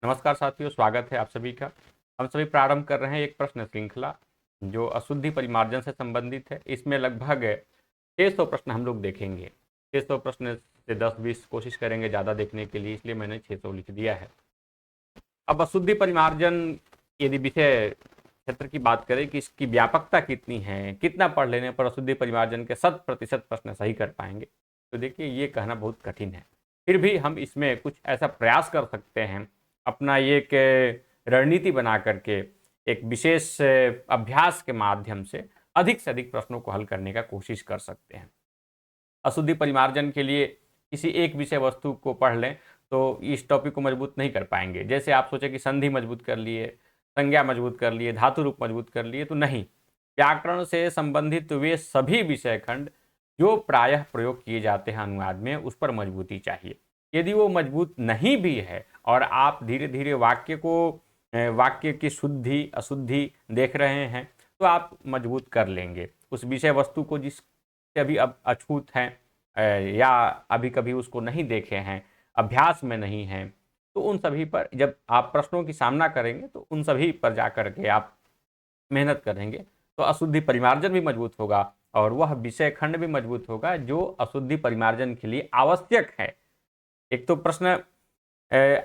नमस्कार साथियों, स्वागत है आप सभी का। हम सभी प्रारंभ कर रहे हैं एक प्रश्न श्रृंखला जो अशुद्धि परिमार्जन से संबंधित है। इसमें लगभग 600 प्रश्न हम लोग देखेंगे। 600 प्रश्न से 10-20 कोशिश करेंगे ज़्यादा देखने के लिए, इसलिए मैंने 600 लिख दिया है। अब अशुद्धि परिमार्जन यदि विषय क्षेत्र की बात करें कि इसकी व्यापकता कितनी है, कितना पढ़ लेने पर अशुद्धि परिमार्जन के 100% प्रश्न सही कर पाएंगे, तो देखिए ये कहना बहुत कठिन है। फिर भी हम इसमें कुछ ऐसा प्रयास कर सकते हैं, अपना एक रणनीति बना करके एक विशेष अभ्यास के माध्यम से अधिक प्रश्नों को हल करने का कोशिश कर सकते हैं। अशुद्धि परिमार्जन के लिए किसी एक विषय वस्तु को पढ़ लें तो इस टॉपिक को मजबूत नहीं कर पाएंगे। जैसे आप सोचे कि संधि मजबूत कर लिए, संज्ञा मजबूत कर लिए, धातु रूप मजबूत कर लिए, तो नहीं। व्याकरण से संबंधित वे सभी विषय खंड जो प्रायः प्रयोग किए जाते हैं अनुवाद में, उस पर मजबूती चाहिए। यदि वो मजबूत नहीं भी है और आप धीरे धीरे वाक्य की शुद्धि अशुद्धि देख रहे हैं, तो आप मजबूत कर लेंगे उस विषय वस्तु को जिससे अभी अब अछूत हैं, या अभी कभी उसको नहीं देखे हैं, अभ्यास में नहीं हैं। तो उन सभी पर जब आप प्रश्नों की सामना करेंगे तो उन सभी पर जा करके आप मेहनत करेंगे तो अशुद्धि परिमार्जन भी मजबूत होगा और वह विषय खंड भी मजबूत होगा जो अशुद्धि परिमार्जन के लिए आवश्यक है। एक तो प्रश्न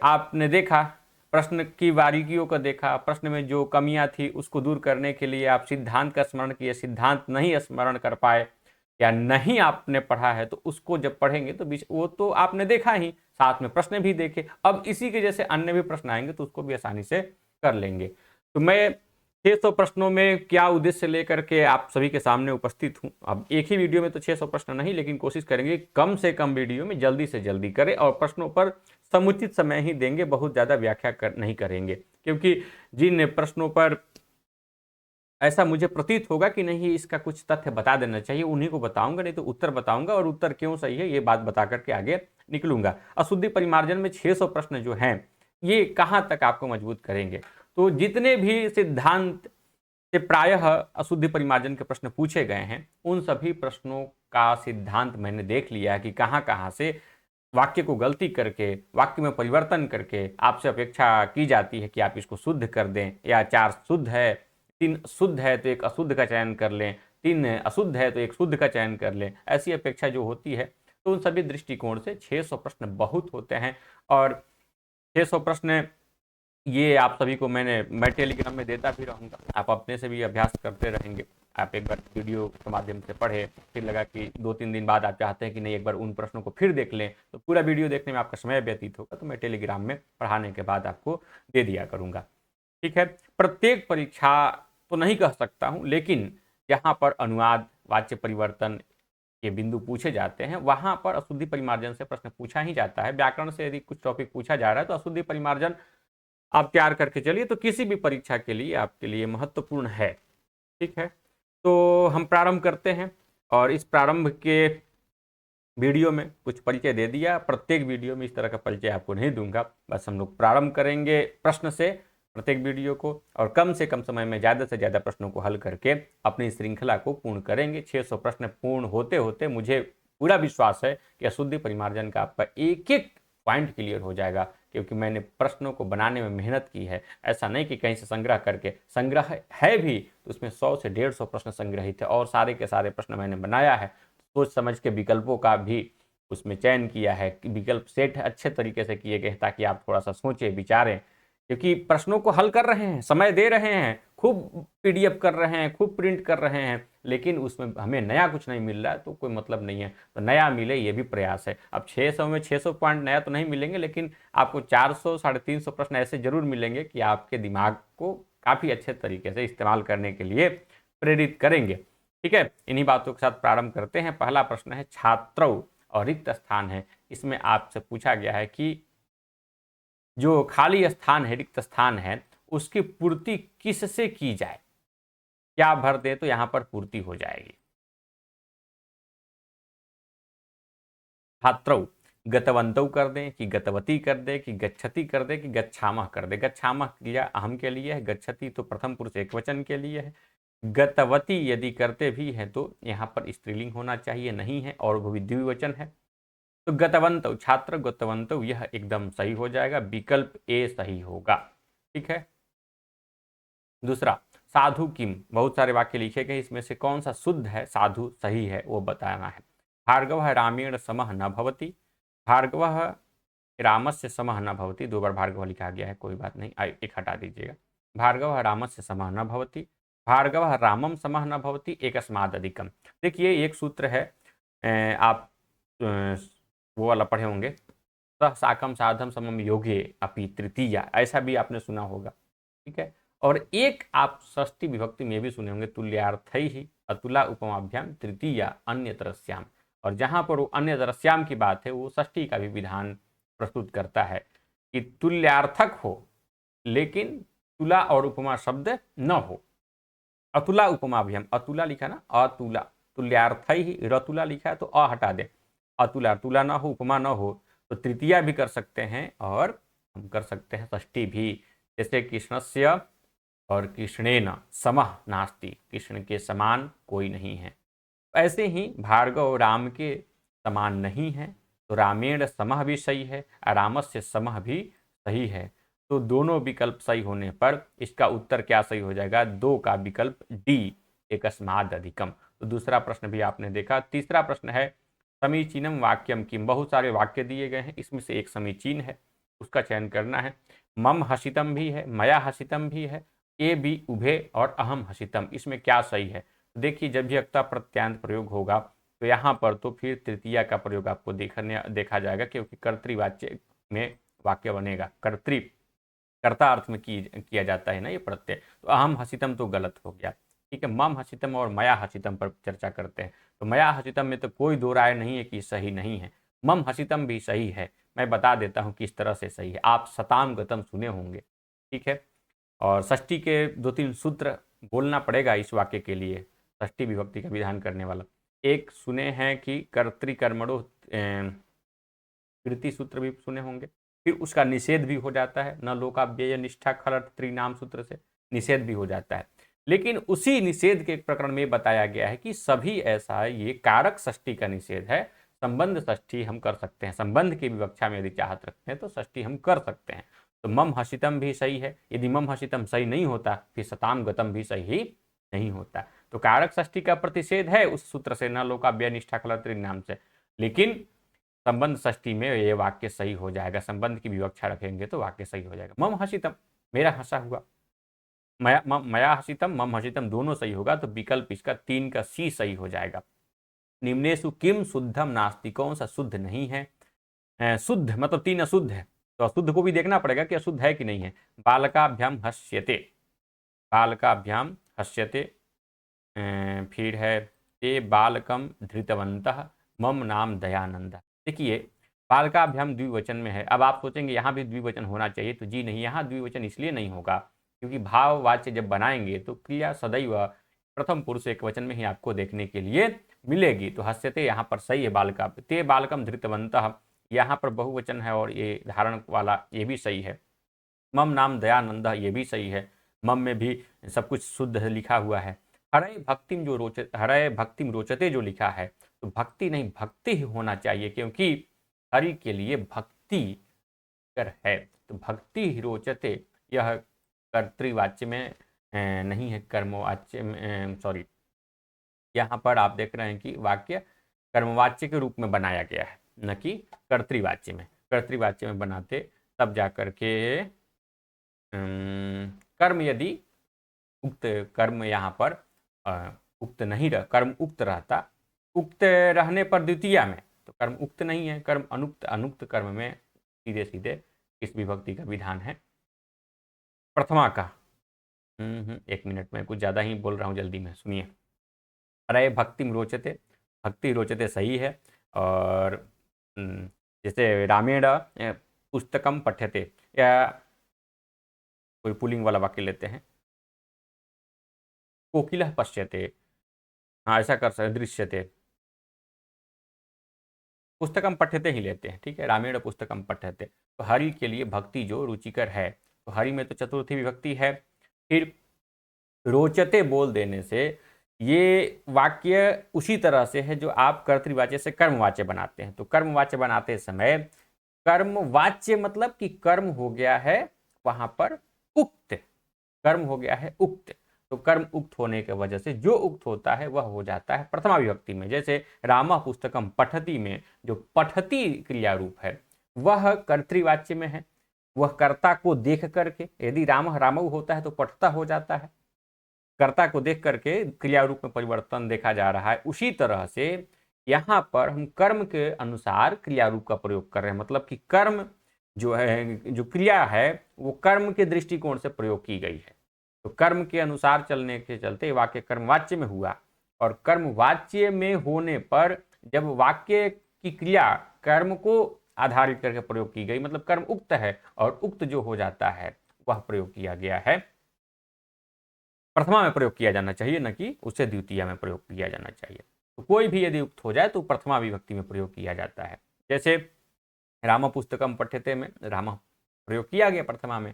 आपने देखा, प्रश्न की बारीकियों को देखा, प्रश्न में जो कमियां थी उसको दूर करने के लिए आप सिद्धांत का स्मरण किए, सिद्धांत नहीं स्मरण कर पाए या नहीं आपने पढ़ा है, तो उसको जब पढ़ेंगे तो वो तो आपने देखा ही, साथ में प्रश्न भी देखे। अब इसी के जैसे अन्य भी प्रश्न आएंगे तो उसको भी आसानी से कर लेंगे। तो मैं 600 प्रश्नों में क्या उद्देश्य लेकर के आप सभी के सामने उपस्थित हूं। अब एक ही वीडियो में तो 600 प्रश्न नहीं, लेकिन कोशिश करेंगे कम से कम वीडियो में जल्दी से जल्दी करें और प्रश्नों पर समुचित समय ही देंगे, बहुत ज़्यादा व्याख्या नहीं करेंगे। क्योंकि जिन प्रश्नों पर ऐसा मुझे प्रतीत होगा कि नहीं इसका कुछ तथ्य बता देना चाहिए, उन्हीं को बताऊंगा, नहीं तो उत्तर बताऊंगा और उत्तर क्यों सही है ये बात बता करके आगे निकलूंगा। अशुद्धि परिमार्जन में 600 प्रश्न जो हैं ये कहां तक आपको मजबूत करेंगे। तो जितने भी सिद्धांत से प्रायः अशुद्धि परिमार्जन के प्रश्न पूछे गए हैं, उन सभी प्रश्नों का सिद्धांत मैंने देख लिया है कि कहां कहां से वाक्य को गलती करके, वाक्य में परिवर्तन करके आपसे अपेक्षा की जाती है कि आप इसको शुद्ध कर दें, या 4 शुद्ध है, 3 शुद्ध है तो एक अशुद्ध का चयन कर लें, 3 अशुद्ध है तो एक शुद्ध का चयन कर लें, ऐसी अपेक्षा जो होती है। तो उन सभी दृष्टिकोण से 600 प्रश्न बहुत होते हैं और 600 प्रश्न ये आप सभी को मैं टेलीग्राम में देता भी रहूँगा, आप अपने से भी अभ्यास करते रहेंगे। आप एक बार वीडियो के माध्यम से पढ़े, फिर लगा कि 2-3 दिन बाद आप चाहते हैं कि नहीं एक बार उन प्रश्नों को फिर देख लें, तो पूरा वीडियो देखने में आपका समय व्यतीत होगा, तो मैं टेलीग्राम में पढ़ाने के बाद आपको दे दिया करूँगा। ठीक है, प्रत्येक परीक्षा तो नहीं कह सकता हूँ, लेकिन जहाँ पर अनुवाद, वाच्य परिवर्तन के बिंदु पूछे जाते हैं वहां पर अशुद्धि परिमार्जन से प्रश्न पूछा ही जाता है। व्याकरण से यदि कुछ टॉपिक पूछा जा रहा है तो अशुद्धि परिमार्जन आप तैयार करके चलिए, तो किसी भी परीक्षा के लिए आपके लिए महत्वपूर्ण है। ठीक है, तो हम प्रारंभ करते हैं और इस प्रारंभ के वीडियो में कुछ परिचय दे दिया। प्रत्येक वीडियो में इस तरह का परिचय आपको नहीं दूंगा, बस हम लोग प्रारंभ करेंगे प्रश्न से प्रत्येक वीडियो को, और कम से कम समय में ज़्यादा से ज़्यादा प्रश्नों को हल करके अपनी श्रृंखला को पूर्ण करेंगे। 600 प्रश्न पूर्ण होते होते मुझे पूरा विश्वास है कि अशुद्धि परिमार्जन का आपका एक एक पॉइंट क्लियर हो जाएगा, क्योंकि मैंने प्रश्नों को बनाने में मेहनत की है। ऐसा नहीं कि कहीं से संग्रह करके, संग्रह है भी तो उसमें 100 से 150 प्रश्न संग्रहित है और सारे के सारे प्रश्न मैंने बनाया है। सोच समझ के विकल्पों का भी उसमें चयन किया है कि विकल्प सेट अच्छे तरीके से किए गए ताकि आप थोड़ा सा सोचें विचारें, क्योंकि प्रश्नों को हल कर रहे हैं, समय दे रहे हैं, खूब पीडीएफ कर रहे हैं, खूब प्रिंट कर रहे हैं, लेकिन उसमें हमें नया कुछ नहीं मिल रहा है तो कोई मतलब नहीं है। तो नया मिले ये भी प्रयास है। अब 600 में 600 पॉइंट नया तो नहीं मिलेंगे, लेकिन आपको 400 350 प्रश्न ऐसे जरूर मिलेंगे कि आपके दिमाग को काफ़ी अच्छे तरीके से इस्तेमाल करने के लिए प्रेरित करेंगे। ठीक है, इन्हीं बातों के साथ प्रारंभ करते हैं। पहला प्रश्न है छात्रौ और रिक्त स्थान है। इसमें आपसे पूछा गया है कि जो खाली स्थान है, रिक्त स्थान है, उसकी पूर्ति किससे की जाए। क्या भर दे तो यहां पर पूर्ति हो जाएगी। छात्रौ गतवंतौ कर दें कि गतवती कर दे कि गच्छति कर दे कि गच्छामः कर दे। गच्छामः क्रिया अहम के लिए है, गच्छति तो प्रथम पुरुष एकवचन के लिए है। गतवती यदि करते भी है तो यहाँ पर स्त्रीलिंग होना चाहिए, नहीं है और वो भी द्विवचन है। तो गतवंत छात्र गतवंत यह एकदम सही हो जाएगा, विकल्प ए सही होगा। ठीक है। दूसरा, साधु किम, बहुत सारे वाक्य लिखे गए, इसमें से कौन सा शुद्ध है, साधु सही है, वो बताना है। भार्गव रामेण समः न भवति, भार्गव रामस्य समः न भवति, दो बार भार्गव लिखा गया है, कोई बात नहीं, एक हटा दीजिएगा। भार्गव रामस्य समः न भवति, भार्गव रामम समः न भवति, एकस्माद् अधिकम। देखिए एक सूत्र है, आप वो वाला पढ़े होंगे, सह साकम साधम समम योगे अपि तृतीया, ऐसा भी आपने सुना होगा। ठीक है। और एक आप षष्ठी विभक्ति में भी सुने होंगे, तुल्यार्थै ही अतुला उपमाभ्याम तृतीया अन्यतरस्याम, और जहां पर वो अन्यतरस्याम की बात है वो षष्ठी का भी विधान प्रस्तुत करता है कि तुल्यार्थक हो लेकिन तुला और उपमा शब्द न हो। अतुला उपमाभ्याम, अतुला लिखा ना, अतुला, तुल्यार्थै ही रतुला लिखा है तो अ हटा दे, अतुला, तुला ना हो, उपमा न हो, तो तृतीया भी कर सकते हैं और हम कर सकते हैं षष्ठी भी। जैसे कृष्णस्य और कृष्णेन समः नास्ति, कृष्ण के समान कोई नहीं है। ऐसे ही भार्गव राम के समान नहीं है, तो रामेण समः भी सही है, रामस्य समः भी सही है। तो दोनों विकल्प सही होने पर इसका उत्तर क्या सही हो जाएगा, दो का विकल्प डी, एकस्माद् अधिकम। तो दूसरा प्रश्न भी आपने देखा। तीसरा प्रश्न है समीचीनम वाक्यम किम, बहुत सारे वाक्य दिए गए हैं, इसमें से एक समीचीन है, उसका चयन करना है। मम हसितम भी है, मया हसितम भी है, ए बी उभे और अहम हसितम, इसमें क्या सही है। देखिए जब भी अक्ता प्रत्यांत प्रयोग होगा तो यहाँ पर तो फिर तृतीया का प्रयोग आपको देखा जाएगा, क्योंकि कर्तृवाच्य में वाक्य बनेगा, कर्ता अर्थ में किया जाता है ना ये प्रत्यय, तो अहम हसितम तो गलत हो गया। ठीक है, मम हसितम और मया हसितम पर चर्चा करते हैं। तो मया हसितम में तो कोई दो राय नहीं है कि सही नहीं है, मम हसितम भी सही है। मैं बता देता हूँ किस तरह से सही है, आप सताम गतम सुने होंगे। ठीक है, और षष्ठी के दो तीन सूत्र बोलना पड़ेगा इस वाक्य के लिए, षष्ठी विभक्ति का विधान करने वाला। एक सुने हैं कि कर्तृकर्मणो कृति सूत्र भी सुने होंगे, फिर उसका निषेध भी हो जाता है, न लोकाव्यय निष्ठा खलर्थ त्रिनाम सूत्र से निषेध भी हो जाता है। लेकिन उसी निषेध के प्रकरण में बताया गया है कि सभी ऐसा ये कारक षष्ठी का निषेध है, संबंध षष्ठी हम कर सकते हैं, संबंध की विवक्षा में यदि चाहत रखते हैं तो षष्ठी हम कर सकते हैं। तो मम हसितम भी सही है, यदि मम हसितम सही नहीं होता फिर सताम गतम भी सही नहीं होता। तो कारक षष्ठी का प्रतिषेध है उस सूत्र से, न लोकाव्यय निष्ठा खलर्थ त्रिनाम से, लेकिन संबंध षष्ठी में ये वाक्य सही हो जाएगा, संबंध की विवक्षा रखेंगे तो वाक्य सही हो जाएगा। मम हसितम, मेरा हंसा हुआ, मया हसितम मम हसितम दोनों सही होगा, तो विकल्प इसका 3 का सी सही हो जाएगा। निम्नेषु किम शुद्धम नास्ति, कौन सा शुद्ध नहीं है। शुद्ध मतलब 3 अशुद्ध है, तो अशुद्ध को भी देखना पड़ेगा कि अशुद्ध है कि नहीं है। बालकाभ्याम हस्यते, बालकाभ्याम हस्यते, फिर है ते बालकम धृतवंतः मम नाम दयानंद। देखिए बालकाभ्याम द्विवचन में है, अब आप सोचेंगे यहाँ भी द्विवचन होना चाहिए, तो जी नहीं, यहाँ द्विवचन इसलिए नहीं होगा क्योंकि भाववाच्य जब बनाएंगे तो क्रिया सदैव प्रथम पुरुष एक वचन में ही आपको देखने के लिए मिलेगी। तो हस्यते यहाँ पर सही है, बालका, ते बालकम धृतवंतः यहाँ पर बहुवचन है और ये धारण वाला ये भी सही है। मम नाम दयानंद ये भी सही है, मम में भी सब कुछ शुद्ध लिखा हुआ है। हरय भक्तिम जो हरय भक्तिम रोचते जो लिखा है, तो भक्ति नहीं भक्ति ही होना चाहिए, क्योंकि हरि के लिए भक्ति कर है, तो भक्ति ही रोचते यह कर्तृवाच्य में नहीं है, कर्मवाच्य में, सॉरी, यहाँ पर आप देख रहे हैं कि वाक्य कर्मवाच्य के रूप में बनाया गया है, न कि कर्तृवाच्य में। कर्तृवाच्य में बनाते तब जाकर के कर्म, यदि उक्त कर्म यहाँ पर उक्त नहीं रह, कर्म उक्त रहता, उक्त रहने पर द्वितीया में, तो कर्म उक्त नहीं है, कर्म अनुक्त, अनुक्त कर्म में सीधे सीधे इस विभक्ति का विधान है प्रथमा का। 1 मिनट में कुछ ज़्यादा ही बोल रहा हूँ, जल्दी में सुनिए। अरे भक्ति रोचते, भक्ति रोचते सही है। और जैसे रामेण पुस्तकम पठ्यते, या कोई पुलिंग वाला वाक्य लेते हैं, कोकिलः पश्यते, हाँ ऐसा कर सकते, दृश्यते, पुस्तकम पठ्यते ही लेते हैं। ठीक है, रामेण पुस्तकम पठ्यते, तो हरि के लिए भक्ति जो रुचिकर है, तो हरि में तो चतुर्थी विभक्ति है। फिर रोचते बोल देने से ये वाक्य उसी तरह से है जो आप कर्तृवाच्य से कर्मवाच्य बनाते हैं। तो कर्मवाच्य बनाते समय कर्मवाच्य मतलब कि कर्म हो गया है वहां पर उक्त, कर्म हो गया है उक्त। तो कर्म उक्त होने की वजह से जो उक्त होता है वह हो जाता है प्रथमा विभक्ति में। जैसे रामः पुस्तकम पठति में जो पठति क्रिया रूप है वह कर्तृवाच्य में है, वह कर्ता को देख करके, यदि रामः रामऊ होता है तो पठता हो जाता है, कर्ता को देख करके क्रिया रूप में परिवर्तन देखा जा रहा है। उसी तरह से यहाँ पर हम कर्म के अनुसार क्रिया रूप का प्रयोग कर रहे हैं, मतलब कि कर्म जो है, जो क्रिया है वो कर्म के दृष्टिकोण से प्रयोग की गई है। तो कर्म के अनुसार चलने के चलते वाक्य कर्मवाच्य में हुआ, और कर्मवाच्य में होने पर जब वाक्य की क्रिया कर्म को आधारित करके प्रयोग की गई, मतलब कर्म उक्त है और उक्त जो हो जाता है वह प्रयोग किया गया है, प्रथमा में प्रयोग किया जाना चाहिए, न कि उसे द्वितीय में प्रयोग किया जाना चाहिए। तो कोई भी यदि उक्त हो जाए तो प्रथमा विभक्ति में प्रयोग किया जाता है। जैसे राम पुस्तकम पठ्यते में राम प्रयोग किया गया प्रथमा में,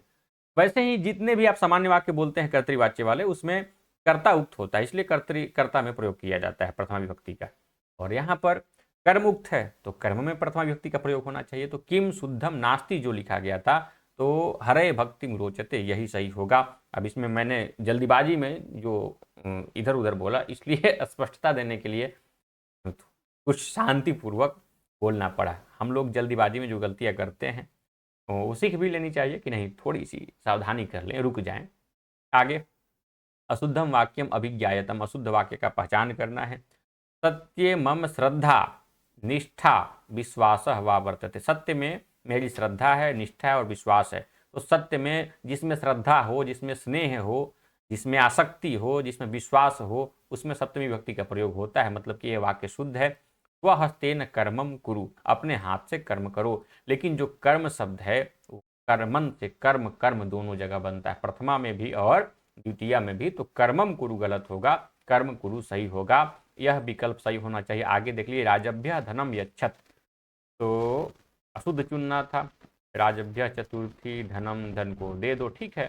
वैसे ही जितने भी आप सामान्य वाक्य बोलते हैं कर्तृवाच्य वाले, उसमें कर्ता उक्त होता है, इसलिए कर्ता में प्रयोग किया जाता है प्रथमा विभक्ति का। और यहाँ पर कर्म उक्त है तो कर्म में प्रथमा विभक्ति का प्रयोग होना चाहिए। तो किम शुद्धम नास्ति जो लिखा गया था, तो हरे भक्ति रोचते, यही सही होगा। अब इसमें मैंने जल्दीबाजी में जो इधर उधर बोला, इसलिए स्पष्टता देने के लिए कुछ शांतिपूर्वक बोलना पड़ा। हम लोग जल्दीबाजी में जो गलतियां करते हैं वो सीख भी लेनी चाहिए कि नहीं, थोड़ी सी सावधानी कर लें, रुक जाएं। आगे, अशुद्धम वाक्यम अभिज्ञायतम, अशुद्ध वाक्य का पहचान करना है। सत्य मम श्रद्धा निष्ठा विश्वास वा वर्तते, सत्य में मेरी श्रद्धा है, निष्ठा है और विश्वास है। तो सत्य में जिसमें श्रद्धा हो, जिसमें स्नेह हो, जिसमें आसक्ति हो, जिसमें विश्वास हो, उसमें सप्तमी विभक्ति का प्रयोग होता है, मतलब कि यह वाक्य शुद्ध है। स्वहस्तेन कर्मम कुरु, अपने हाथ से कर्म करो। लेकिन जो कर्म शब्द है कर्मन से कर्म, कर्म दोनों जगह बनता है, प्रथमा में भी और द्वितीय में भी। तो कर्मम कुरु गलत होगा, कर्म कुरु सही होगा, यह विकल्प सही होना चाहिए। आगे देख लीजिए, राजभ्य धनम यच्छत, तो अशुद्ध चुनना था, राजभ्य चतुर्थी धनम, धन को दे दो, ठीक है।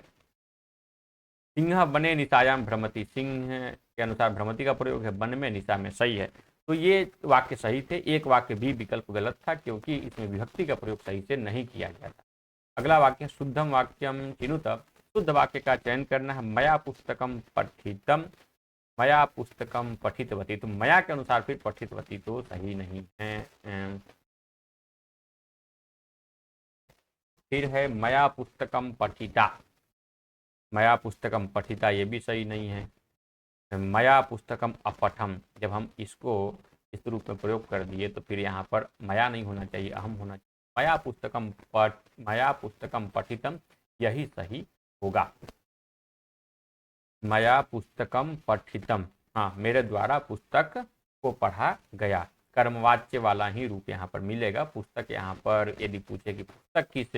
सिंह बने निशायाम भ्रमति, सिंह के अनुसार भ्रमति का प्रयोग है, बन में निशा में, सही है। तो ये वाक्य सही थे, एक वाक्य भी विकल्प गलत था क्योंकि इसमें विभक्ति का प्रयोग सही से नहीं किया गया था। अगला वाक्य, शुद्धम वाक्यम चिनुत, शुद्ध वाक्य का चयन करना है। मया पुस्तकम पठितम, मया पुस्तकम पठितवती, तो मया के अनुसार फिर पठितवती तो सही नहीं है। फिर है मया पुस्तकम पठिता, मया पुस्तकम पठिता ये भी सही नहीं है। मया पुस्तकम अपठम, जब हम इसको इस रूप में प्रयोग कर दिए तो फिर यहाँ पर मया नहीं होना चाहिए, अहम होना चाहिए। मया पुस्तकम पठितम, यही सही होगा। मया पुस्तकम पठितम, हाँ, मेरे द्वारा पुस्तक को पढ़ा गया, कर्मवाच्य वाला ही रूप यहाँ पर मिलेगा। पुस्तक यहाँ पर यदि पूछे कि पुस्तक किस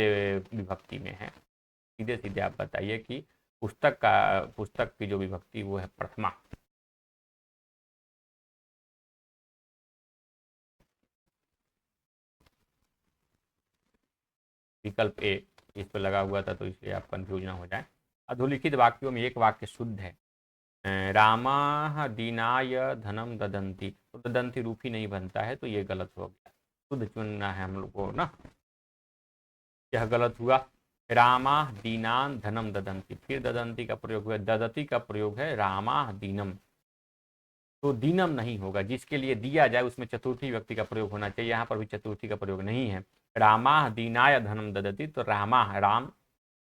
विभक्ति में है, सीधे सीधे आप बताइए कि पुस्तक की जो विभक्ति वो है प्रथमा। विकल्प ए इस पर लगा हुआ था तो इसलिए आप कंफ्यूज ना हो जाए। अधोलिखित वाक्यों में एक वाक्य शुद्ध है, रामा दीनाय धनम ददंती, तो ददंती रूप ही नहीं बनता है, तो ये गलत हो गया, शुद्ध चुनना है हम लोग को ना, यह गलत हुआ। रामा दीनान धनम ददंती, फिर ददंती का प्रयोग हुआ, ददती का प्रयोग है रामा दीनम, तो दीनम नहीं होगा। जिसके लिए दिया जाए उसमें चतुर्थी व्यक्ति का प्रयोग होना चाहिए, यहाँ पर भी चतुर्थी का प्रयोग नहीं है। रामा दीनाय धनम ददती, तो रामा राम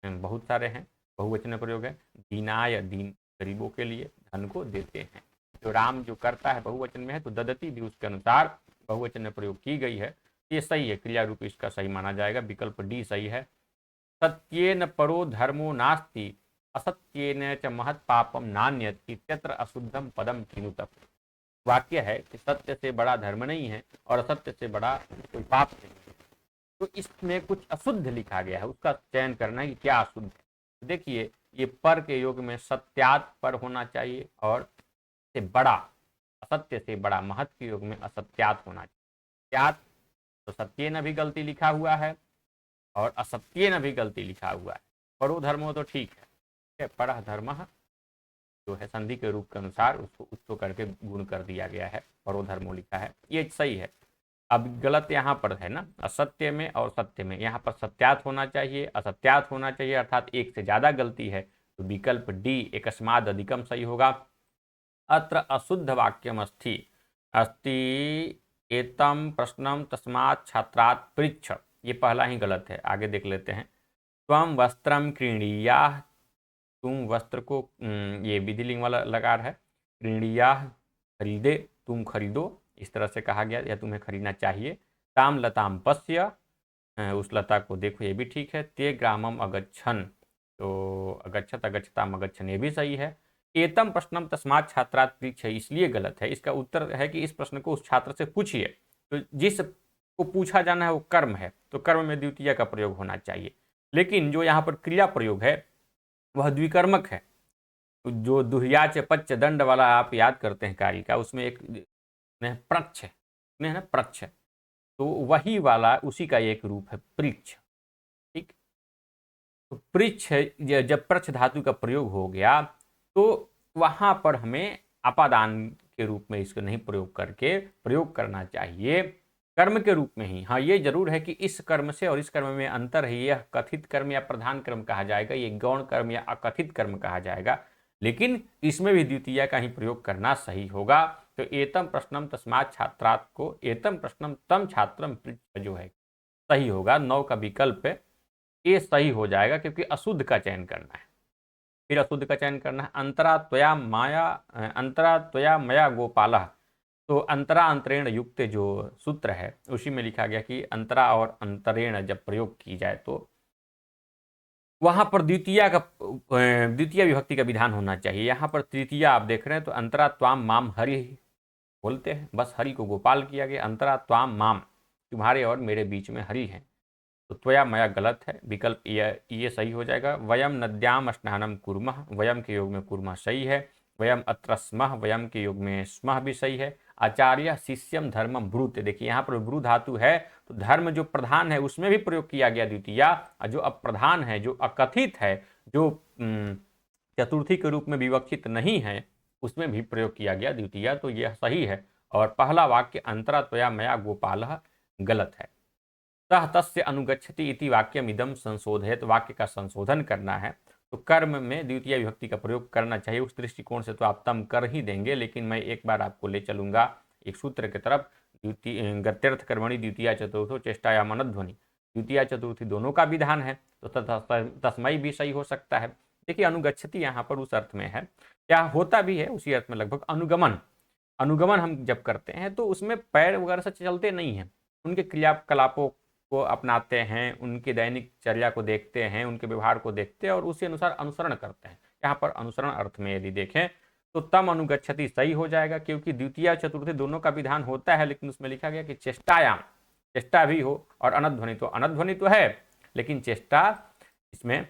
बहुत सारे हैं, बहुवचन में प्रयोग है। दीनाय दीन, गरीबों के लिए धन को देते हैं। जो राम जो करता है बहुवचन में है, तो ददती भी उसके अनुसार बहुवचन में प्रयोग की गई है, ये सही है, क्रिया रूप इसका सही माना जाएगा, विकल्प डी सही है। सत्येन परो धर्मो नास्ति, असत्येन च महत् पापम नान्यत इत्यत्र अशुद्धम पदम चिनुत, वाक्य है कि सत्य से बड़ा धर्म नहीं है और असत्य से बड़ा कोई पाप नहीं है, तो इसमें कुछ अशुद्ध लिखा गया है, उसका चयन करना है कि क्या अशुद्ध है। तो देखिए, ये पर के योग में सत्यात पर होना चाहिए, और से बड़ा, असत्य से बड़ा, महत के योग में असत्यात होना चाहिए। त्यात तो सत्य न भी गलती लिखा हुआ है और असत्य न भी गलती लिखा हुआ है, परो धर्मो तो ठीक है, पर धर्म जो है संधि के रूप के अनुसार उसको उत्तो करके गुण कर दिया गया है, परोधर्मो लिखा है, ये सही है। अब गलत यहाँ पर है ना, असत्य में और सत्य में, यहाँ पर सत्यात होना चाहिए, असत्यात होना चाहिए, अर्थात एक से ज्यादा गलती है, तो विकल्प डी एकस्माद् अधिकम सही होगा। अत्र अशुद्ध वाक्यम अस्ति अस्ति एतम प्रश्नम तस्मात् छात्रात् पृच्छ, ये पहला ही गलत है। आगे देख लेते हैं। त्वं वस्त्रम क्रीणीयाः, तुम वस्त्र को, ये विधिलिंग वाला लकार है, क्रीणीयाः खरीदे, तुम खरीदो, इस तरह से कहा गया, या तुम्हें खरीदना चाहिए। ताम लताम पश्य, उस लता को देखो, ये भी ठीक है। ते ग्रामम अगच्छन, तो अगच्छत अगच्छताम अगच्छन, ये भी सही है। एतम प्रश्नम तस्मात् छात्रात् पृच्छ, इसलिए गलत है। इसका उत्तर है कि इस प्रश्न को उस छात्र से पूछिए। तो जिस को पूछा जाना है वो कर्म है, तो कर्म में द्वितीय का प्रयोग होना चाहिए। लेकिन जो यहाँ पर क्रिया प्रयोग है वह द्विकर्मक है। तो जो दुह्याच पच्च दंड वाला आप याद करते हैं कार्य का, उसमें एक प्रच्छ है ना, प्रच्छ, तो वही वाला उसी का एक रूप है पृच्छ। ठीक, तो पृच्छ जब प्रच्छ धातु का प्रयोग हो गया तो वहां पर हमें अपादान के रूप में इसको नहीं प्रयोग करके प्रयोग करना चाहिए कर्म के रूप में ही। हाँ, ये जरूर है कि इस कर्म से और इस कर्म में अंतर है। यह कथित कर्म या प्रधान कर्म कहा जाएगा, ये गौण कर्म या अकथित कर्म कहा जाएगा, लेकिन इसमें भी द्वितीय का ही प्रयोग करना सही होगा। तो एतम प्रश्नम तस्मात् छात्रात् को एतम प्रश्नम तम छात्रम पृच्छ जो है सही होगा। 9 का विकल्प ये सही हो जाएगा, क्योंकि अशुद्ध का चयन करना है। फिर अशुद्ध का चयन करना है। अंतरा त्वया मया गोपालः, तो अंतरा अंतरेण युक्त जो सूत्र है उसी में लिखा गया कि अंतरा और अंतरेण जब प्रयोग की जाए तो वहां पर द्वितीय विभक्ति का विधान होना चाहिए। यहाँ पर तृतीय आप देख रहे हैं, तो अंतरा त्वाम माम हरि बोलते हैं, बस हरि को गोपाल किया गया। अंतरा त्वाम माम, तुम्हारे और मेरे बीच में हरि है, तो त्वया मया गलत है, विकल्प ये सही हो जाएगा। वयम नद्याम स्नानम कुर्मः, वयम के योग में कुर्मः सही है। वयम अत्र स्मः, वयम के योग में स्मः भी सही है। आचार्य शिष्यम धर्मम ब्रूते, देखिए यहाँ पर ब्रू धातु है, तो धर्म जो प्रधान है उसमें भी प्रयोग किया गया द्वितीय, और जो अप्रधान है, जो अकथित है, जो चतुर्थी के रूप में विवक्षित नहीं है, उसमें भी प्रयोग किया गया द्वितीय, तो यह सही है। और पहला वाक्य अंतरा त्वया मया गोपालः गलत है। सह तस्य अनुगच्छति इति वाक्यम इदम संशोधित, वाक्य का संशोधन करना है, तो कर्म में द्वितीय विभक्ति का प्रयोग करना चाहिए। उस दृष्टिकोण से तो आप तम कर ही देंगे, लेकिन मैं एक बार आपको ले चलूंगा एक सूत्र की तरफ। द्वितीय गत्यर्थ कर्मणि द्वितीय चतुर्थो चेष्टायाम अनध्वनि, द्वितीय चतुर्थी दोनों का विधान है, तो तस्मय भी सही हो सकता है। देखिए अनुगच्छति यहाँ पर उस अर्थ में है, क्या होता भी है उसी अर्थ में लगभग। अनुगमन, अनुगमन हम जब करते हैं तो उसमें पैर वगैरह से चलते नहीं हैं, उनके क्रियाकलापों को अपनाते हैं, उनकी दैनिक चर्या को देखते हैं, उनके व्यवहार को देखते हैं और उसी अनुसार अनुसरण करते हैं। यहाँ पर अनुसरण अर्थ में यदि देखें तो तम अनुगच्छति सही हो जाएगा, क्योंकि द्वितीय चतुर्थी दोनों का विधान होता है, लेकिन उसमें लिखा गया कि चेष्टायाम, चेष्टा भी हो, और अनध्वनि, तो अनध्वनि तो है लेकिन चेष्टा, इसमें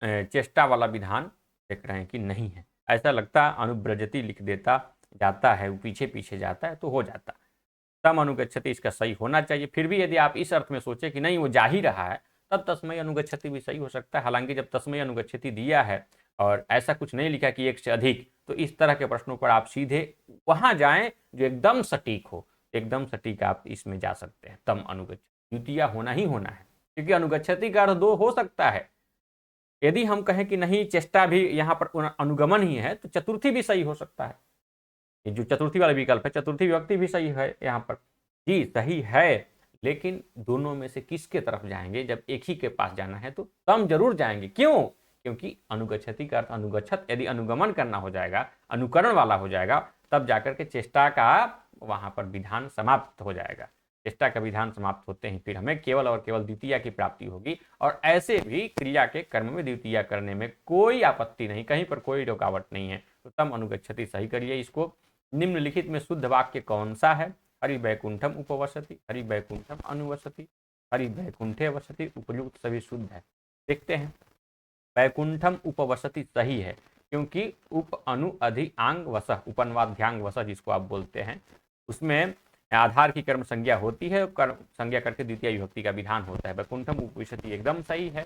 चेष्टा वाला विधान देख रहे हैं कि नहीं है। ऐसा लगता अनुब्रजति लिख देता, जाता है, पीछे पीछे जाता है तो हो जाता। तम अनुगच्छति इसका सही होना चाहिए। फिर भी यदि आप इस अर्थ में सोचे कि नहीं वो जा ही रहा है, तब तस्मय अनुगच्छति भी सही हो सकता है। हालांकि जब तस्मय अनुगच्छति दिया है और ऐसा कुछ नहीं लिखा कि एक से अधिक, तो इस तरह के प्रश्नों पर आप सीधे वहां जाएं जो एकदम सटीक हो, एकदम सटीक आप इसमें जा सकते हैं। तम अनुगच्छति द्वितीय होना ही होना है, क्योंकि अनुगच्छति का अर्थ दो हो सकता है। यदि हम कहें कि नहीं चेष्टा भी यहाँ पर अनुगमन ही है, तो चतुर्थी भी सही हो सकता है। ये जो चतुर्थी वाला विकल्प है, चतुर्थी विभक्ति भी सही है यहाँ पर, जी सही है, लेकिन दोनों में से किसके तरफ जाएंगे? जब एक ही के पास जाना है तो तम जरूर जाएंगे। क्यों? क्योंकि अनुगच्छति का अर्थ अनुगच्छत, यदि अनुगमन करना हो जाएगा, अनुकरण वाला हो जाएगा, तब जाकर के चेष्टा का वहां पर विधान समाप्त हो जाएगा। चेष्टा का विधान समाप्त होते ही फिर हमें केवल और केवल द्वितीय की प्राप्ति होगी। और ऐसे भी क्रिया के कर्म में द्वितीय करने में कोई आपत्ति नहीं, कहीं पर कोई रुकावट नहीं है। तो तम अनुगच्छति सही करिए इसको। निम्नलिखित में शुद्ध वाक्य कौन सा है? हरि वैकुंठम उपवसति, हरि वैकुंठम अनुवसति, हरि वैकुंठे वसति, उपयुक्त सभी शुद्ध है। देखते हैं। वैकुंठम उपवसति सही है, क्योंकि उप अनु अधि आंग वस, उपन्वाध्यांग वस जिसको आप बोलते हैं, उसमें आधार की कर्म संज्ञा होती है, कर्म संज्ञा करके द्वितीय विभक्ति का विधान होता है। वैकुंठम उपविशति एकदम सही है।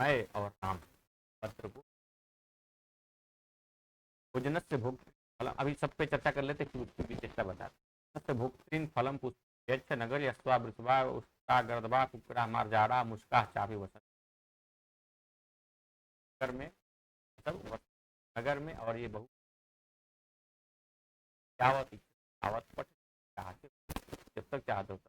मैं और राम पत्र भोजन से भोग फलम, अभी सब पे चर्चा कर लेते कि उसकी विशेषता बता से भोक्तृन फलम पुष्प नगर यस्वा वृषभा उष्टा गर्दभा कुकरा मारजाड़ा मुस्का चापी वसंत नगर में, सब नगर में, और ये बहुत चावत आवत पट चाहते जब तक चाहते हो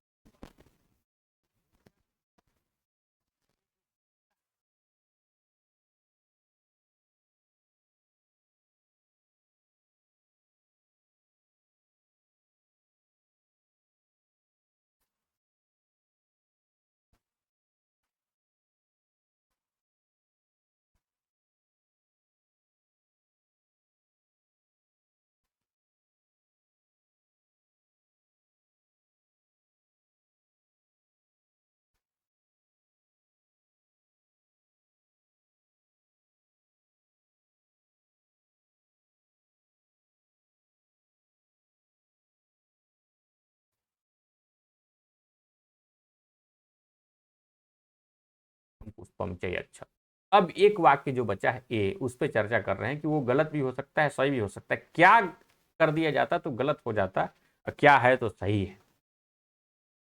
पुष्पम चाहिए। अच्छा, अब एक वाक्य जो बचा है ए, उस पर चर्चा कर रहे हैं कि वो गलत भी हो सकता है सही भी हो सकता है। क्या कर दिया जाता तो गलत हो जाता और क्या है तो सही है।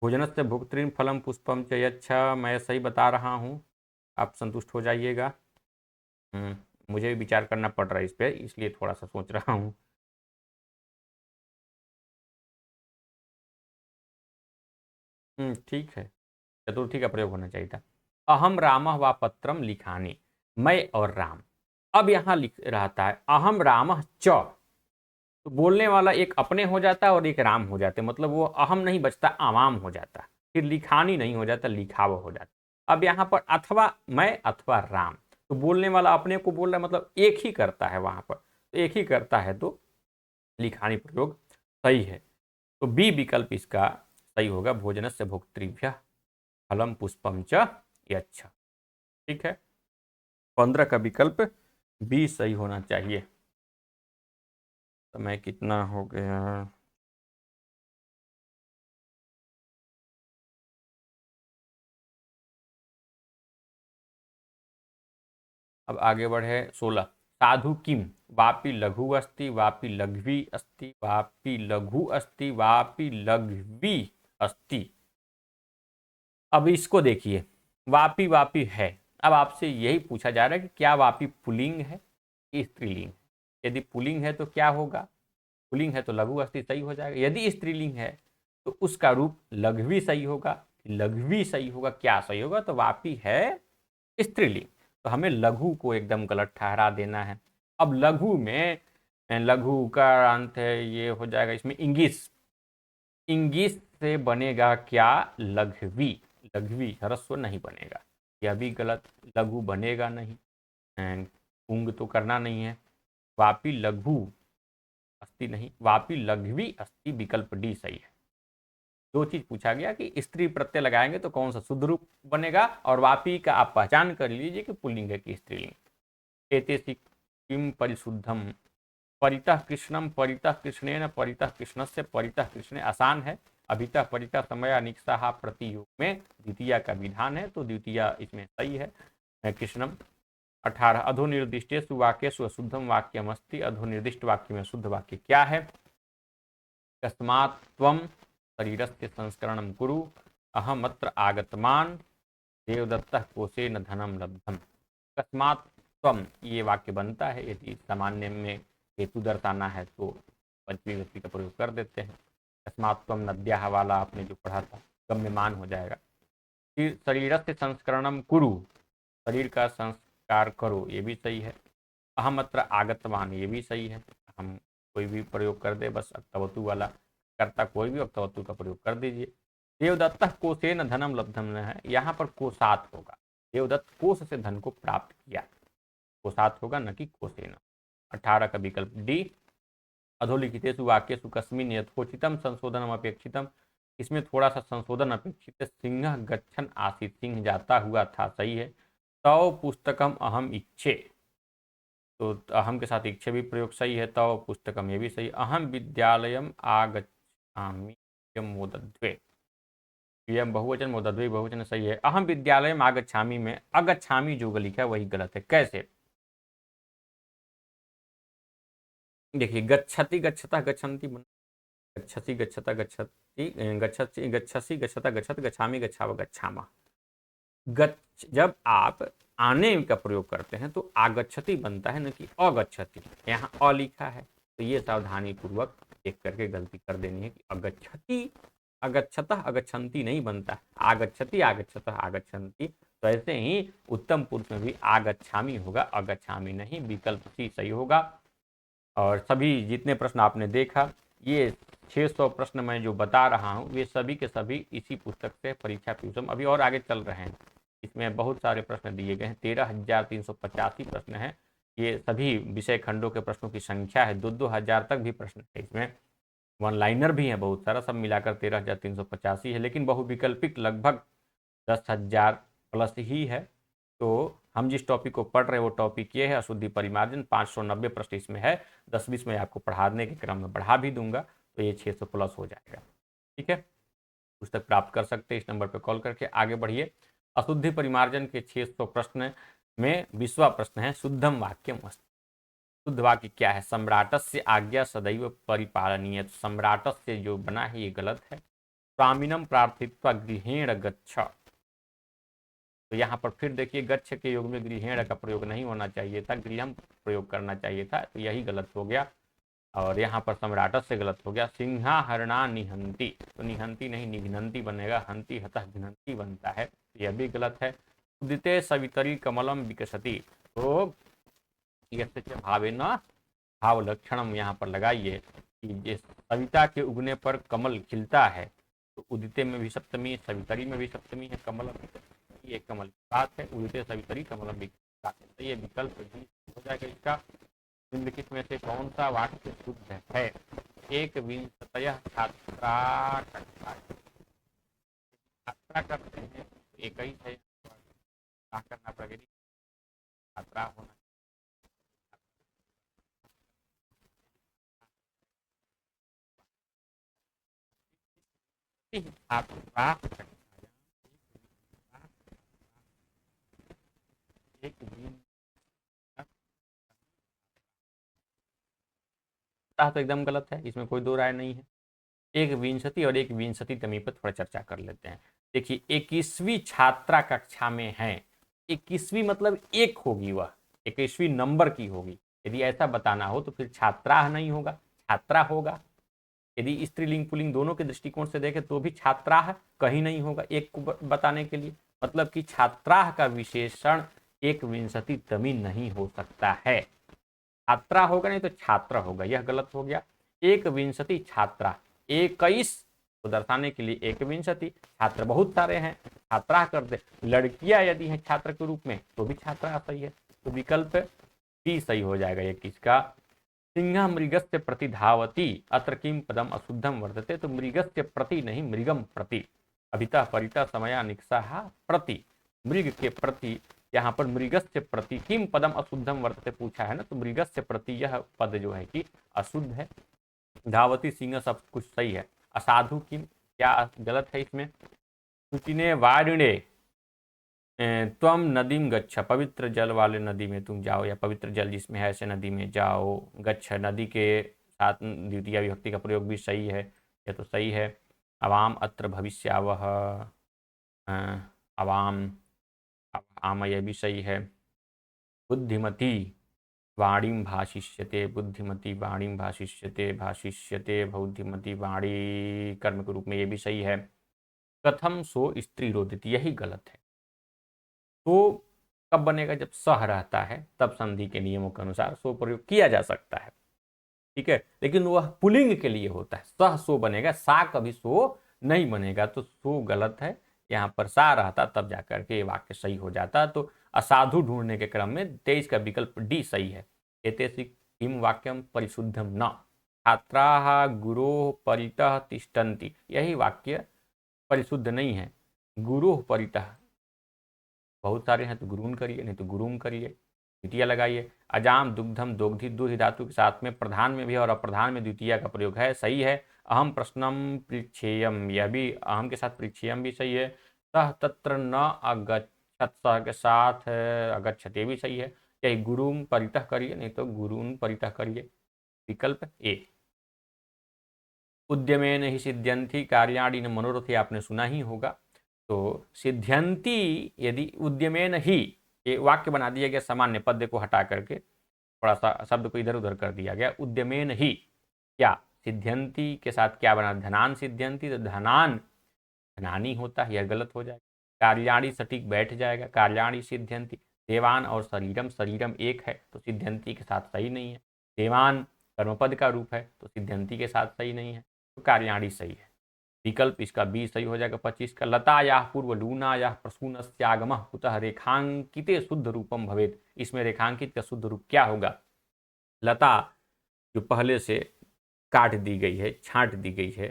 भोजन से भुक्तृन फलम पुष्पम च अच्छा, मैं सही बता रहा हूँ, आप संतुष्ट हो जाइएगा। मुझे भी विचार करना पड़ रहा है इस पर, इसलिए थोड़ा सा सोच रहा हूँ। ठीक है, चतुर्थी का प्रयोग होना चाहिए था। अहम राम व पत्रम लिखानी, मैं और राम। अब यहाँ लिख रहता है अहम राम च, तो बोलने वाला एक अपने हो जाता है और एक राम हो जाते, मतलब वो अहम नहीं बचता अवाम हो जाता, फिर लिखानी नहीं हो जाता लिखाव हो जाता। अब यहाँ पर अथवा मैं अथवा राम, तो बोलने वाला अपने को बोल रहा है, मतलब एक ही करता है वहां पर, तो एक ही करता है तो लिखानी प्रयोग सही है। तो बी विकल्प इसका सही होगा, भोजन से भोक्तृभ्य फलम पुष्पम च यच्छ। ठीक है, 15 का विकल्प बी सही होना चाहिए। समय कितना हो गया? अब आगे बढ़े 16। साधु किम वापि लघु अस्ति वापि लघ्वी अस्ति वापि लघु अस्ति वापि लघ्वी अस्ति। अब इसको देखिए, वापी वापी है। अब आपसे यही पूछा जा रहा है कि क्या वापी पुल्लिंग है कि स्त्रीलिंग है। यदि पुल्लिंग है तो क्या होगा, पुल्लिंग है तो लघु अस्थि सही हो जाएगा, यदि स्त्रीलिंग है तो उसका रूप लघ्वी सही होगा, लघ्वी सही होगा, क्या सही होगा, तो वापी है स्त्रीलिंग, तो हमें लघु को एकदम गलत ठहरा देना है। अब लघु में लघु का अंत है, ये हो जाएगा इसमें इंगिस, इंगिस से बनेगा क्या, लघ्वी, लघ्वी ह्रस्व नहीं बनेगा, यह भी गलत, लघु बनेगा नहीं, उंग तो करना नहीं है। वापी लघु अस्थि नहीं, वापी लघ्वी अस्थि, विकल्प डी सही है। दो चीज पूछा गया कि स्त्री प्रत्यय लगाएंगे तो कौन सा शुद्ध रूप बनेगा, और वापी का आप पहचान कर लीजिए कि पुल्लिंग है कि स्त्रीलिंग। एतेसी किम परिशुद्धम परितः कृष्णम परितः कृष्णेन परितः कृष्णस्य परितः कृष्णे, आसान है। अभितः परितः समय अनिक्सा प्रतियोग में द्वितीय का विधान है, तो द्वितीय इसमें सही है। कृष्णम 18। अधोनिर्दिष्टेषु वाक्येषु अशुद्धम वाक्यमस्ति, अधोनिर्दिष्ट वाक्य में शुद्ध वाक्य क्या है। कस्मात् त्वं शरीरस्य संस्करणं कुरु अहमत्र आगतवान् देवदत्तः कोशेन धनम लब्धम। कस्मात् त्वं ये वाक्य बनता है, यदि सामान्य में हेतु दर्शाना है तो पंचमी व्यक्ति का प्रयोग कर देते हैं। कस्मात् त्वं नद्याः वाला आपने जो पढ़ा था गम्यमान हो जाएगा। फिर शरीरस्य संस्करणम कुरु, शरीर का संस्कार करो, ये भी सही है। अहमत्र आगतवान, ये भी सही है। हम कोई भी प्रयोग कर दे, बस अक्तवतु वाला कर्ता कोई भी अक्तवतु का प्रयोग कर दीजिए। देवदत्त कोशेन धनम लब्धम है, यहाँ पर कोसात होगा, देवदत्त कोष से धन को प्राप्त किया, कोसात होगा न कि कोसेन। 18 का विकल्प डी। अधोलिखितेषु वाक्येषु कस्मिन् यथोचितम संशोधनम अपेक्षितम, इसमें थोड़ा सा संशोधन अपेक्षित है। सिंह गच्छन आसीत, सिंह जाता हुआ था, सही है। तव पुस्तकम अहम इच्छे, तो अहम के साथ इच्छे भी प्रयोग सही है। तव पुस्तकम ये भी सही। अहम विद्यालयम आगच्छामि मोदद्वे, यह बहुवचन मोदद्वय बहुवचन सही है। अहम विद्यालय में आगच्छामी में अगच्छामी जो लिखा है वही गलत है। कैसे? देखिए गच्छति गच्छता गच्छन्ति गच्छति गच्छता गच्छति गच्छति गच्छसि गच्छता गच्छत गच्छामि गच्छाव गच्छामा। जब आप आने का प्रयोग करते हैं तो आगच्छति बनता है, न कि अगच्छति। यहाँ अ लिखा है तो ये सावधानी पूर्वक देख करके गलती कर देनी है कि अगच्छति अगच्छतः अगच्छन्ति नहीं बनता, आगच्छति आगच्छतः आगच्छन्ति। तो ऐसे ही उत्तम पुरुष में भी आगच्छामी होगा, अगच्छामी नहीं। विकल्प सी सही होगा। और सभी जितने प्रश्न आपने देखा, ये 600 प्रश्न मैं जो बता रहा हूँ वे सभी के सभी इसी पुस्तक से परीक्षा प्यूसम अभी और आगे चल रहे हैं। इसमें बहुत सारे प्रश्न दिए गए हैं, 13,385 प्रश्न हैं। ये सभी विषय खंडों के प्रश्नों की संख्या है, 2-2 हज़ार तक भी प्रश्न है। इसमें वन लाइनर भी है बहुत सारा, सब मिलाकर 13,385 है। लेकिन बहुविकल्पिक लगभग 10,000 प्लस ही है। तो हम जिस टॉपिक को पढ़ रहे हैं वो टॉपिक ये है अशुद्धि परिमार्जन। 590 प्रश्न इसमें है। 10-20 में आपको पढ़ाने के क्रम में बढ़ा भी दूंगा तो ये 600 प्लस हो जाएगा। ठीक है, पुस्तक प्राप्त कर सकते हैं इस नंबर पर कॉल करके। आगे बढ़िए। अशुद्धि परिमार्जन के 600 प्रश्न में 20वां प्रश्न है शुद्धम वाक्यम अस्ति। शुद्ध वाक्य क्या है? सम्राटस्य आज्ञा सदैव परिपालनीय। तो सम्राटस्य जो बना है ये गलत है। स्वामिनम प्रार्थित्वा गृहेण गच्छ। तो यहाँ पर फिर देखिए गच्छ के योग में गृहेण का प्रयोग नहीं होना चाहिए था, गृहम प्रयोग करना चाहिए था, तो यही गलत हो गया। और यहाँ पर सम्राटस से गलत हो गया। सिंहा हरणा निहंती, तो निहंती नहीं निघ्नंती बनेगा, हंती हतः घ्नंती बनता है, तो यह भी गलत है। उदिते सवितरी कमलम विकसति, तो भावे न भाव लक्षणम यहाँ पर लगाइए कि सविता के उगने पर कमल खिलता है। तो उदिते में भी सप्तमी, सवितरी में भी सप्तमी है, कमल ये कमल की बात है। उदिते सवितरी कमलम विकसति, तो ये विकल्प हो जाएगा इसका। निम्नलिखित में से कौन सा वाक्य शुद्ध है? एक विंशतयः छात्रा करते हैं, एक ही है, क्या करना पड़ेगा? छात्रा होना छात्रा एक तो एकदम गलत है, इसमें कोई दो राय नहीं है। एक विंशति और एक विंशति तमी पर थोड़ा चर्चा कर लेते हैं। देखिए 21वीं छात्रा कक्षा में है। 21वीं मतलब एक होगी, वह 21वीं नंबर की होगी। यदि ऐसा बताना हो तो फिर छात्रा नहीं होगा, छात्रा होगा। यदि स्त्रीलिंग पुल्लिंग दोनों के दृष्टिकोण से देखें तो भी छात्रा कहीं नहीं होगा एक को बताने के लिए। मतलब कि छात्रा का विशेषण एक विंशति तमी नहीं हो सकता है। छात्रा होगा नहीं तो छात्र होगा, यह गलत हो गया। एक विंशति छात्रा, 21 को दर्शाने के लिए एक विंशति, छात्र बहुत सारे हैं, छात्रा कर दे। लड़कियां यदि हैं छात्र के रूप में तो भी छात्रा सही है। तो विकल्प बी सही हो जाएगा 21 का। सिंह मृगस्य प्रति धावती अत्र किम पदम अशुद्धम वर्तते। तो मृगस्य प्रति नहीं, मृगम प्रति। अभिता परिता समया निक्षा प्रति, मृग के प्रति। यहाँ पर मृगस्य प्रति किम पदम अशुद्धम वर्तते पूछा है ना, तो मृगस्य प्रति यह पद जो है कि अशुद्ध है। धावती सिंह सब कुछ सही है। असाधु किम क्या गलत है इसमें? सुचिने वारिणे त्वम नदीम गच्छ, पवित्र जल वाले नदी में तुम जाओ, या पवित्र जल जिसमें है ऐसे नदी में जाओ। गच्छ नदी के साथ द्वितीय विभक्ति का प्रयोग भी सही है, यह तो सही है। अवाम अत्र भविष्यावह, अवाम आम, यह भी सही है। बुद्धिमती वाणीम भाषिष्यते, बुद्धिमती वाणीम भाषिष्यते, भाषिष्यते बुद्धिमती वाणी कर्म के रूप में, ये भी सही है। कथम सो स्त्री रोदित, यही गलत है। तो कब बनेगा? जब सह रहता है तब संधि के नियमों के अनुसार सो प्रयोग किया जा सकता है। ठीक है, लेकिन वह पुलिंग के लिए होता है, सह सो बनेगा, सा कभी सो नहीं बनेगा। तो सो गलत है, यहाँ पर सा रहता तब जाकर के वाक्य सही हो जाता। तो असाधु ढूंढने के क्रम में 23 का विकल्प डी सही है। एतेषि किम वाक्यम परिशुद्धम न, छात्रा गुरो परितः तिष्ठन्ति, यही वाक्य परिशुद्ध नहीं है। गुरु परितः बहुत सारे हैं तो गुरून करिए, नहीं तो गुरुम करिए। द्वितीय लगाइए। अजाम दुग्धम दोग्धि दूध धातु के साथ में प्रधान में भी और अप्रधान में द्वितीय का प्रयोग है, सही है। अहम प्रश्नम पृच्छेयम, यह भी अहम के साथ पृच्छेयम भी सही है। सह तत्र न अगच्छत, सह के साथ अगच्छते भी सही है। यही गुरुम परितः करिए, नहीं तो गुरुन परितः करिए, विकल्प ए। उद्यमेन ही सिद्ध्यंति कार्याणि न मनोरथ, आपने सुना ही होगा। तो सिद्ध्यंति यदि उद्यमेन ही, ये वाक्य बना दिया गया सामान्य पद को हटा करके, थोड़ा सा शब्द को इधर उधर कर दिया गया। उद्यमेन ही क्या, सिद्ध्यंति के साथ क्या बना, धनान सिद्ध्यंति, तो धनान धनानी होता है, यह गलत हो जाएगा। कार्याणि सटीक बैठ जाएगा, कार्याणि सिद्ध्यंति। देवान और शरीरम, शरीरम एक है तो सिद्ध्यंति के साथ सही नहीं है। देवान कर्मपद का रूप है तो सिद्ध्यंति के साथ सही नहीं है, तो कार्याणि सही है। विकल्प इसका बी सही हो जाएगा 25 का। लतायाः पूर्व लूनायाः प्रसूनस्यागमः कुतः रेखांकिते शुद्ध रूपम भवेत्, इसमें रेखांकित का शुद्ध रूप क्या होगा। लता जो पहले से काट दी गई है, छांट दी गई है,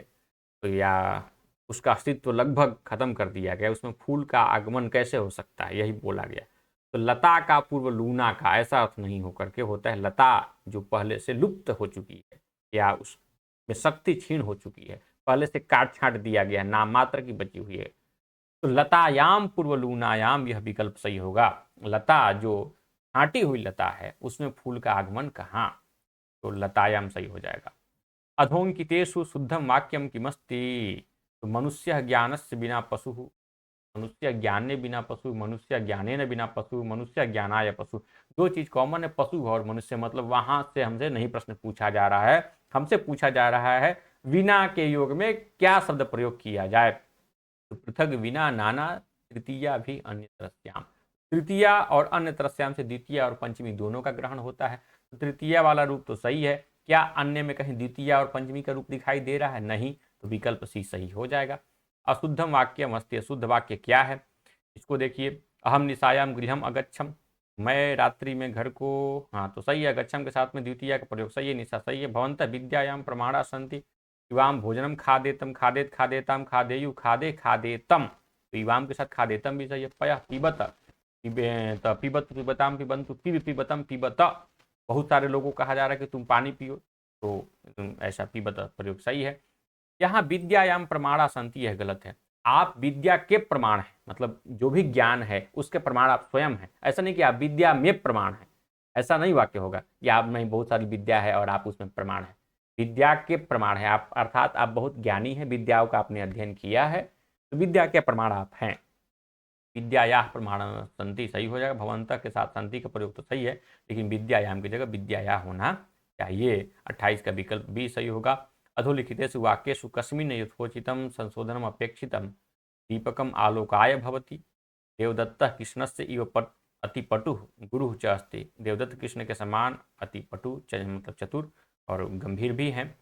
तो या उसका अस्तित्व लगभग खत्म कर दिया गया, उसमें फूल का आगमन कैसे हो सकता है, यही बोला गया। तो लता का पूर्व लूना का ऐसा अर्थ नहीं होकर के होता है लता जो पहले से लुप्त हो चुकी है या उसमें शक्ति क्षीण हो चुकी है, पहले से काट छाट दिया गया, नाम मात्र की बची हुई है। तो लतायाम पूर्व लूनायाम, यह विकल्प सही होगा। लता जो छांटी हुई लता है उसमें फूल का आगमन कहाँ, तो लतायाम सही हो जाएगा। अधोंकितेषु शुद्धम वाक्यम किमस्ति, तो मनुष्य ज्ञानस्य बिना पशु, मनुष्य ज्ञाने बिना पशु, मनुष्य ज्ञानेन बिना पशु, मनुष्य ज्ञानाय पशु। दो चीज कॉमन है, पशु और मनुष्य, मतलब वहां से हमसे नहीं प्रश्न पूछा जा रहा है, हमसे पूछा जा रहा है विना के योग में क्या शब्द प्रयोग किया जाए। तो पृथक, विना, नाना, तृतीया भी, अन्य तरस्याम। तृतीया और अन्य तरस्याम से द्वितीय और पंचमी दोनों का ग्रहण होता है, तो तृतीया वाला रूप तो सही है। क्या अन्य में कहीं द्वितीय और पंचमी का रूप दिखाई दे रहा है, नहीं, तो विकल्प सी सही हो जाएगा। अशुद्धम वाक्यम अस्ति, अशुद्ध वाक्य क्या है, इसको देखिए। अहम निशायाम गृहम अगच्छम, मैं रात्रि में घर को, हाँ तो सही है। अगच्छम के साथ में द्वितीय का प्रयोग सही है, निशा सही है। भवन्तः विद्यायाम प्रमाणा सन्ति, युवाम भोजनम खादेतम, खादेत खादेताम, खादेयु खादे खादेतम, तो युवाम के साथ खादेतम भी सही है। पयः पिबत, पिबत पिबताम पिबंतु, पिब पिबतम पिबत, बहुत सारे लोगों को कहा जा रहा है कि तुम पानी पियो, तो ऐसा पिबत प्रयोग सही है। यहाँ विद्यायाम प्रमाणा सन्ति, यह गलत है। आप विद्या के प्रमाण है, मतलब जो भी ज्ञान है उसके प्रमाण आप स्वयं हैं, ऐसा नहीं कि आप विद्या में प्रमाण है, ऐसा नहीं वाक्य होगा कि आप में बहुत सारी विद्या है और आप उसमें प्रमाण है। विद्या के प्रमाण है आप, अर्थात आप बहुत ज्ञानी हैं, विद्याओं का आपने अध्ययन किया है, तो विद्या के प्रमाण आप हैं। विद्यायाः प्रमाण संति सही हो जाएगा। भवन्तः के साथ संति का प्रयोग तो सही है, लेकिन विद्यायाम की जगह विद्याया होना चाहिए। 28 का विकल्प बी सही होगा। अधोलिखितेषु वाक्येषु कस्मिन् यथोचितं संशोधनम अपेक्षितं, दीपकम आलोकाय भवति, देवदत्तः कृष्णस्य इव अतिपटुः गुरुः च अस्ति। देवदत्त कृष्ण के समान अतिपटु मतलब चतुर और गंभीर भी हैं।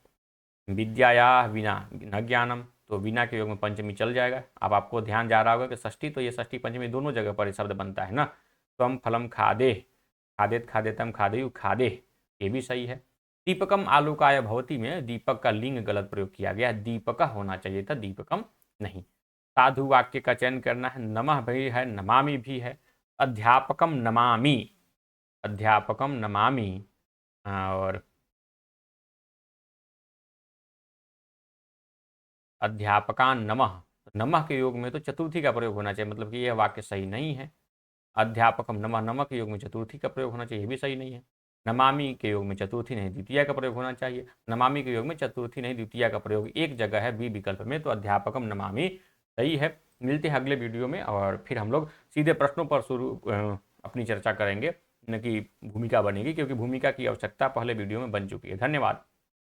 विद्याया विना न ज्ञानम, तो विना के योग में पंचमी चल जाएगा। अब आपको ध्यान जा रहा होगा कि षष्ठी, तो ये षष्ठी पंचमी दोनों जगह पर शब्द बनता है ना। त्वम फलम खादे, खादेत खादेतम खादेयु खादे, ये भी सही है। दीपकम आलोकाय भवति में दीपक का लिंग गलत प्रयोग किया गया, दीपक होना चाहिए था, दीपकम नहीं। साधु वाक्य का चयन करना है। नमः भी है, नमामि भी है। अध्यापकम नमामि, अध्यापकम नमामि, और अध्यापकान नमः, नमः के योग में तो चतुर्थी का प्रयोग होना चाहिए, मतलब कि यह वाक्य सही नहीं है। अध्यापकम नमः, नमः के योग में चतुर्थी का प्रयोग होना चाहिए, भी सही नहीं है। नमामि के योग में चतुर्थी नहीं द्वितीय का प्रयोग होना चाहिए, नमामि के योग में चतुर्थी नहीं द्वितीय का प्रयोग एक जगह है बी विकल्प में, तो अध्यापकम नमामि सही है। मिलते हैं अगले वीडियो में और फिर हम लोग सीधे प्रश्नों पर अपनी चर्चा करेंगे, न कि भूमिका बनेगी, क्योंकि भूमिका की आवश्यकता पहले वीडियो में बन चुकी है। धन्यवाद।